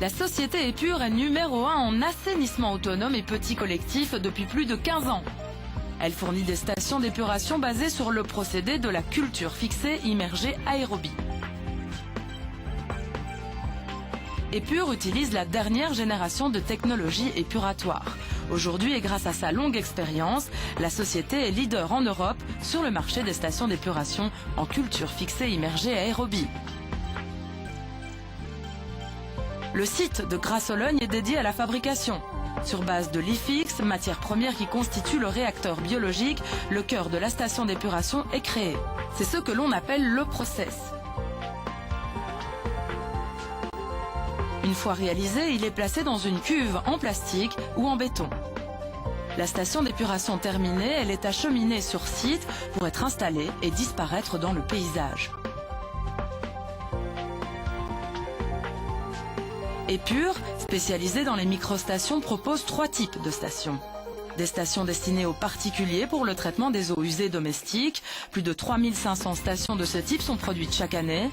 La société Épure est numéro 1 en assainissement autonome et petit collectif depuis plus de 15 ans. Elle fournit des stations d'épuration basées sur le procédé de la culture fixée immergée aérobie. Épure utilise la dernière génération de technologies épuratoires. Aujourd'hui, et grâce à sa longue expérience, la société est leader en Europe sur le marché des stations d'épuration en culture fixée immergée aérobie. Le site de Grasse-Ologne est dédié à la fabrication. Sur base de l'IFIX, matière première qui constitue le réacteur biologique, le cœur de la station d'épuration est créé. C'est ce que l'on appelle le process. Une fois réalisé, il est placé dans une cuve en plastique ou en béton. La station d'épuration terminée, elle est acheminée sur site pour être installée et disparaître dans le paysage. Épure, spécialisée dans les microstations, propose 3 types de stations. Des stations destinées aux particuliers pour le traitement des eaux usées domestiques. Plus de 3500 stations de ce type sont produites chaque année.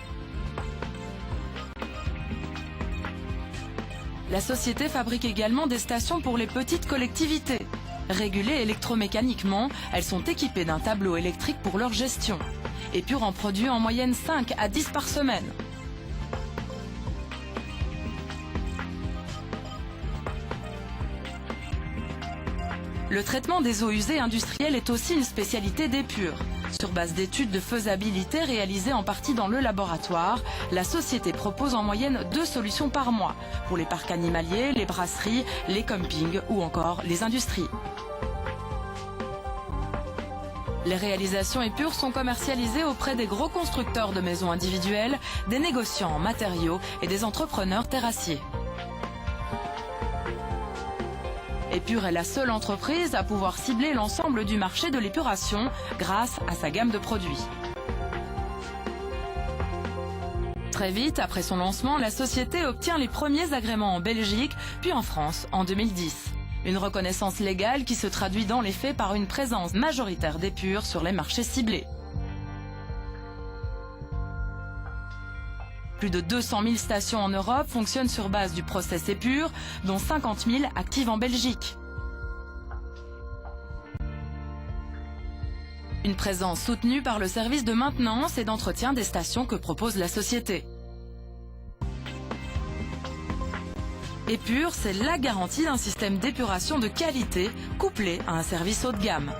La société fabrique également des stations pour les petites collectivités. Régulées électromécaniquement, elles sont équipées d'un tableau électrique pour leur gestion. Épure en produit en moyenne 5 à 10 par semaine. Le traitement des eaux usées industrielles est aussi une spécialité d'Épure. Sur base d'études de faisabilité réalisées en partie dans le laboratoire, la société propose en moyenne 2 solutions par mois pour les parcs animaliers, les brasseries, les campings ou encore les industries. Les réalisations Épure sont commercialisées auprès des gros constructeurs de maisons individuelles, des négociants en matériaux et des entrepreneurs terrassiers. Épure est la seule entreprise à pouvoir cibler l'ensemble du marché de l'épuration grâce à sa gamme de produits. Très vite, après son lancement, la société obtient les premiers agréments en Belgique, puis en France en 2010. Une reconnaissance légale qui se traduit dans les faits par une présence majoritaire d'Épure sur les marchés ciblés. Plus de 200 000 stations en Europe fonctionnent sur base du process Épure, dont 50 000 actives en Belgique. Une présence soutenue par le service de maintenance et d'entretien des stations que propose la société. Épure, c'est la garantie d'un système d'épuration de qualité couplé à un service haut de gamme.